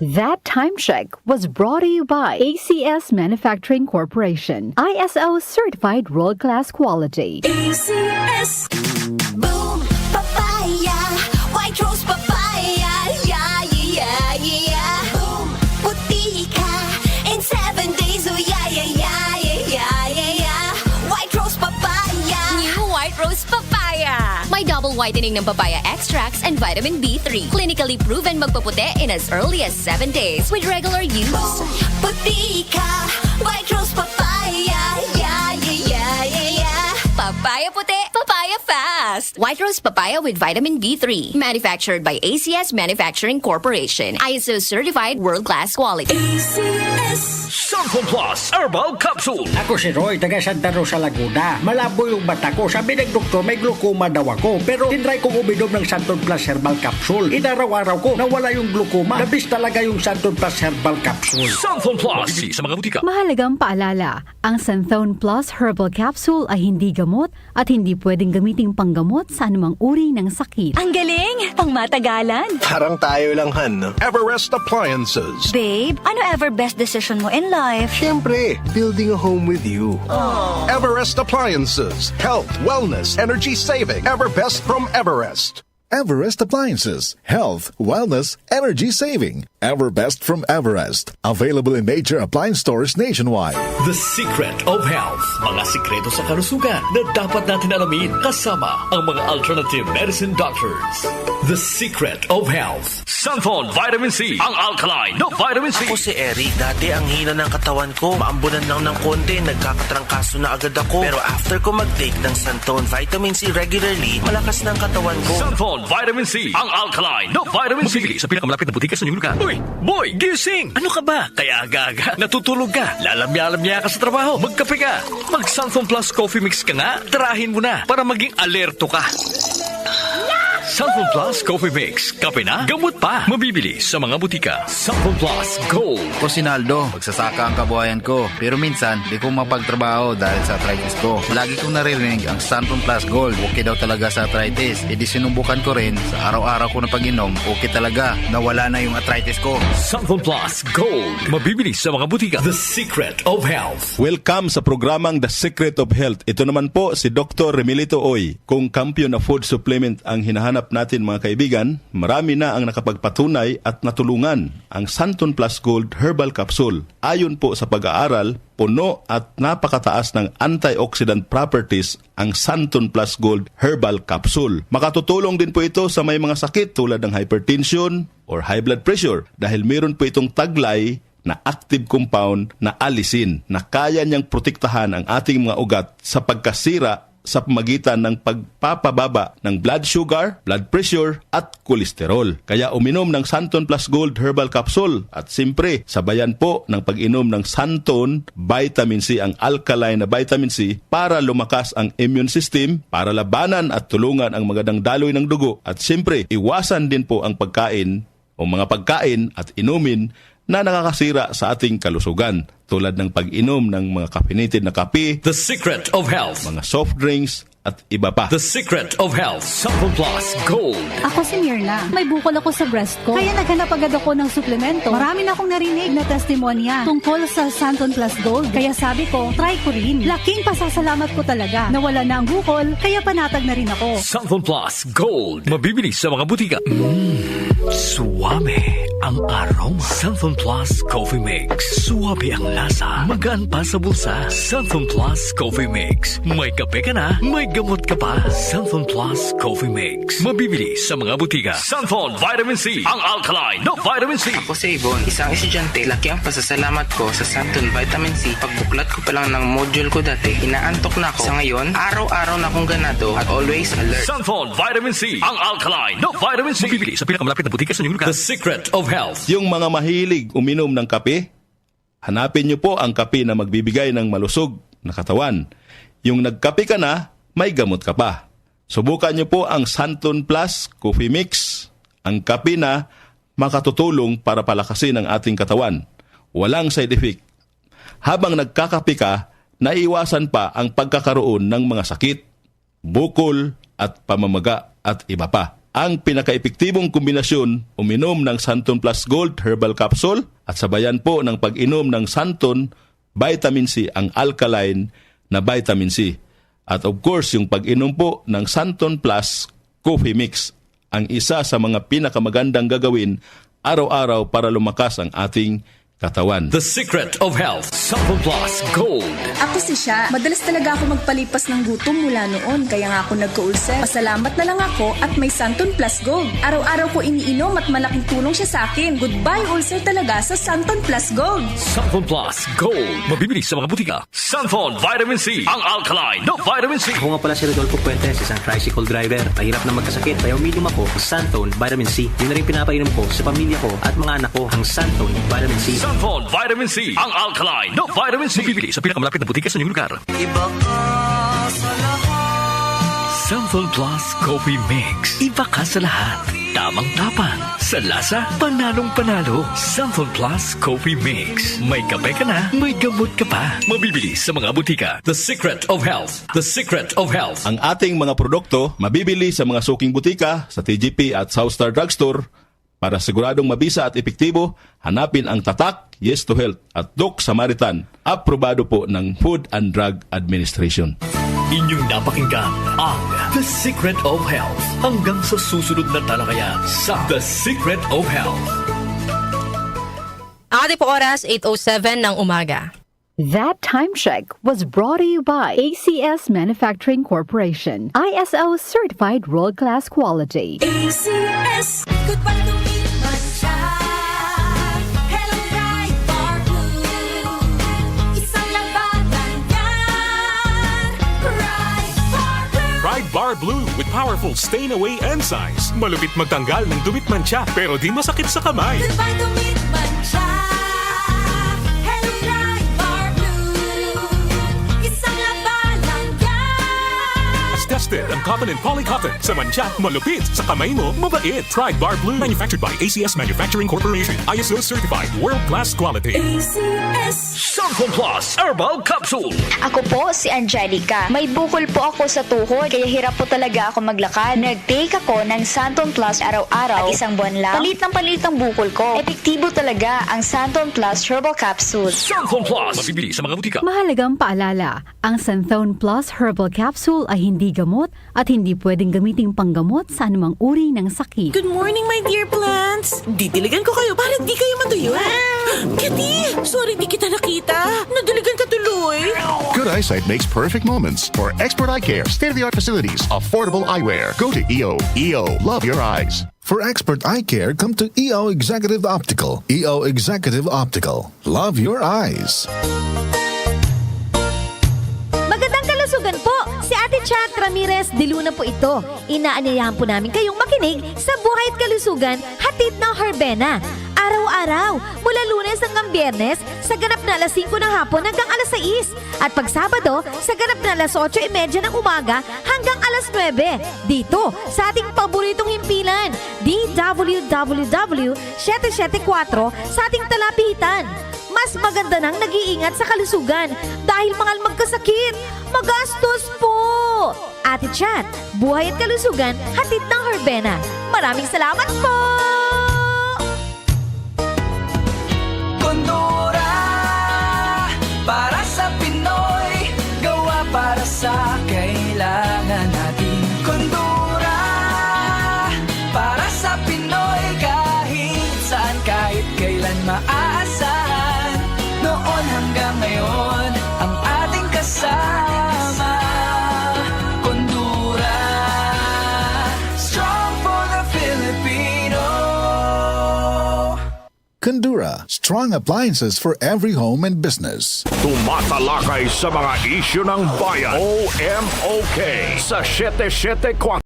That time check was brought to you by ACS Manufacturing Corporation, ISO certified world-class quality. ACS. Boom, papaya. White rose papaya. Yeah, yeah, yeah. Boom, puti ka. In 7 days, oh yeah, yeah, yeah, yeah, yeah, yeah. White rose papaya. New White Rose Papaya. May double whitening ng papaya extracts and vitamin B3. Clinically proven magpaputi in as early as 7 days with regular use. Boom, puti ka. White rose papaya. Yeah, yeah, yeah, yeah, yeah. Papaya puti, papaya fast. White Rose Papaya with vitamin B3. Manufactured by ACS Manufacturing Corporation. ISO certified world-class quality. ACS. Santon Plus Herbal Capsule. Ako si Roy, taga Santa Rosa, Laguna. Malabo yung mata ko. Sabi ng doktor, may glaucoma daw ako. Pero tinry kong uminom ng Santon Plus Herbal Capsule. Inaraw-araw ko, nawala yung glaucoma. Nabis talaga yung Santon Plus Herbal Capsule. Santon Plus. Bibili sa mga butika. Mahalagang paalala, ang Santhone Plus Herbal Capsule ay hindi gamot at hindi pwedeng gamiting panggamot sa anumang uri ng sakit. Ang galing! Pangmatagalan! Parang tayo lang, Han, no? Everest Appliances. Babe, ano ever best decision mo in life? Siyempre, building a home with you. Everest Appliances. Health, wellness, energy saving. Everbest from Everest. Everest Appliances. Health, wellness, energy saving. Everbest from Everest. Available in major appliance stores nationwide. The Secret of Health. Mga sikreto sa kalusugan na dapat natin alamin kasama ang mga alternative medicine doctors. The Secret of Health. Santon Vitamin C. Ang alkaline na vitamin C. Ako si Eric. Dati ang hina ng katawan ko. Maambunan lang ng konti. Nagkakatrangkaso na agad ako. Pero after ko mag-take ng Santon Vitamin C regularly, malakas ng katawan ko. Santon Vitamin C. Ang alkaline na vitamin C. Mabibili sa pinakamalapit na butika sa inyong lugar. Uy! Boy! Gising! Ano ka ba? Kaya aga-aga. Natutulog ka. Lalamya-lamya ka sa trabaho. Magkape ka. Mag-Santon Plus Coffee Mix ka nga. Tarahin mo na para maging alerto ka. Santon Plus Coffee Mix. Kape na, gamot pa. Mabibili sa mga butika. Santon Plus Gold. Ko si Naldo, magsasaka ang kabuhayan ko. Pero minsan, di ko mapagtrabaho dahil sa arthritis ko. Lagi kong naririnig ang Santon Plus Gold. Okay daw talaga sa arthritis. E di sinubukan ko rin. Sa araw-araw ko na pag-inom, okay talaga. Nawala na yung arthritis ko. Santon Plus Gold. Mabibili sa mga butika. The Secret of Health. Welcome sa programang The Secret of Health. Ito naman po si Dr. Remilito Oy. Kung kampiyon na food supplement ang hinahanap natin mga kaibigan, marami na ang nakapagpatunay at natulungan ang Santon Plus Gold Herbal Capsule. Ayon po sa pag-aaral, puno at napakataas ng antioxidant properties ang Santon Plus Gold Herbal Capsule. Makatutulong din po ito sa may mga sakit tulad ng hypertension or high blood pressure dahil meron po itong taglay na active compound na alisin na kaya niyang protektahan ang ating mga ugat sa pagkasira sa pamagitan ng pagpapababa ng blood sugar, blood pressure at kolesterol. Kaya uminom ng Santon Plus Gold Herbal Capsule at simpre sabayan po ng pag-inom ng Santon Vitamin C, ang alkaline na vitamin C para lumakas ang immune system, para labanan at tulungan ang magandang daloy ng dugo at simpre iwasan din po ang pagkain o mga pagkain at inumin na nakakasira sa ating kalusugan tulad ng pag-inom ng mga caffeinated na kape, The Secret of Health. mga soft drinks at iba pa. The Secret of Health. Santon Plus Gold. Ako si Mirna. May bukol ako sa breast ko. Kaya naghanap agad ako ng suplemento. Marami na akong narinig na testimonya tungkol sa Santon Plus Gold. Kaya sabi ko, try ko rin. Laking pasasalamat ko talaga. Nawala na ang bukol, kaya panatag na rin ako. Santon Plus Gold. Mabibili sa mga butika. Suwabe ang aroma. Santon Plus Coffee Mix. Suwabe ang lasa. Magaan pa sa bulsa. Santon Plus Coffee Mix. May kape ka na, may gamot ka pa. Santon Plus Coffee Mix. Mabibili sa mga butika. Santon Vitamin C. Ang alkaline na vitamin C. Ako si Ibon, isang estudyante. Laki ang pasasalamat ko sa Santon Vitamin C. Pagbuklat ko pa lang ng module ko dati, inaantok na ako. Sa ngayon, araw-araw na akong ganado at always alert. Santon Vitamin C. Ang alkaline na vitamin C. Mabibili sa pinakamalapit na butika sa inyong lugar. The Secret of Health. Yung mga mahilig uminom ng kape, hanapin niyo po ang kape na magbibigay ng malusog na katawan. Yung nagkape ka na, may gamot ka pa. Subukan niyo po ang Santon Plus Coffee Mix, ang kape na makatutulong para palakasin ang ating katawan. Walang side effect. Habang nagkakape ka, naiwasan pa ang pagkakaroon ng mga sakit, bukol at pamamaga at iba pa. Ang pinaka-epektibong kombinasyon, uminom ng Santon Plus Gold Herbal Capsule at sabayan po ng pag-inom ng Santon Vitamin C, ang alkaline na vitamin C. At of course, yung pag-inom po ng Santon Plus Coffee Mix, ang isa sa mga pinakamagandang gagawin araw-araw para lumakas ang ating katawan. The Secret of Health, Santon Plus Gold. Ako si Sha. Madalas talaga ako magpalipas ng gutom mula noon. Kaya nga ako nagka-ulcer. Pasalamat na lang ako at may Santon Plus Gold. Araw-araw ko iniinom at malaking tulong siya sa akin. Goodbye ulcer talaga sa Santon Plus Gold. Santon Plus Gold. Mabibili sa mga butika. Santon Vitamin C, ang alkaline na vitamin C. Ako nga pala si Rodolfo Puentes, isang tricycle driver. Mahirap na magkasakit, kaya uminom ako ng Santon Vitamin C. Yun na rin pinapainom ko sa pamilya ko at mga anak ko, ang Santon Vitamin C. Santon Vitamin C, ang alkaline na vitamin C. Mabibili sa pinakamalapit na butika sa inyong lugar. Iba ka sa lahat. Santon Plus Coffee Mix. Iba ka sa lahat. Tamang-tapang. Sa lasa, panalong-panalo. Santon Plus Coffee Mix. May kape ka na, may gamot ka pa. Mabibili sa mga butika. The Secret of Health. The Secret of Health. Ang ating mga produkto mabibili sa mga suking butika, sa TGP at Southstar Drugstore. Para siguradong mabisa at epektibo, hanapin ang tatak Yes to Health at Doc Samaritan. Aprobado po ng Food and Drug Administration. Inyong napakinggan ang The Secret of Health. Hanggang sa susunod na talakayan sa The Secret of Health. Ate po oras, 8:07 ng umaga. That time check was brought to you by ACS Manufacturing Corporation. ISO certified world-class quality. ACS. Goodbye to me, Mancha. Hello, Bright Bar Blue. Isang labanan yan. Bright Bar Blue. Pride Bar Blue with powerful stain-away enzymes. Malupit magtanggal ng dumit mancha pero di masakit sa kamay. Goodbye to me, Mancha. Hello, Bright Bar Blue. Isang labanan yan. As tested ang cotton and polycotton. Sa mancha, malupit. Sa kamay mo, mabait. Pride Bar Blue. Manufactured by ACS Manufacturing Corporation. ISO certified world-class quality. ACS. Santon Plus Herbal Capsule. Ako po si Angelica. May bukol po ako sa tuhod, kaya hirap po talaga ako maglakad. Nag-take ako ng Santon Plus araw-araw at isang buwan lang. Palit ang bukol ko. Epektibo talaga ang Santon Plus Herbal Capsule. Santon Plus. Mabibili sa mga butika. Mahalagang paalala, ang Santhone Plus Herbal Capsule ay hindi gamot at hindi pwedeng gamiting panggamot sa anumang uri ng sakit. Good morning, my dear plants. Didiligan ko kayo para di kayo matuyo. Kitty, sorry di kita nakita. Nadiligan ka tuloy. Good eyesight makes perfect moments. For expert eye care, state-of-the-art facilities, affordable eyewear. Go to EO. EO, love your eyes. For expert eye care, come to EO Executive Optical. EO Executive Optical. Love your eyes. Magandang kalusugan po! Si Ate Chat Ramirez de Luna po ito. Inaanyayahan po namin kayong makinig sa Buhay at Kalusugan, hatid ng Herbena. Araw-araw, mula Lunes hanggang Biyernes, sa ganap na alas 5 ng hapon hanggang alas 6. At pag Sabado, sa ganap na alas 8:30 ng umaga hanggang alas 9. Dito, sa ating paboritong himpilan, DWWW 774 sa ating talapitan. Mas maganda nang nag-iingat sa kalusugan dahil mahal magkasakit. Magastos po! Ate Chat, Buhay at Kalusugan, hatid ng Herbena. Maraming salamat po! Kondora, para sa Pinoy, gawa para sa kailangan natin. Kondora, para sa Pinoy, kahit saan, kahit kailan maaasahan. Noon hanggang ngayon, ang ating kasama. Kondora, strong for the Filipino. Kondura, strong appliances for every home and business. Tumatalakay sa mga isyu ng bayan. OMOK sa 774.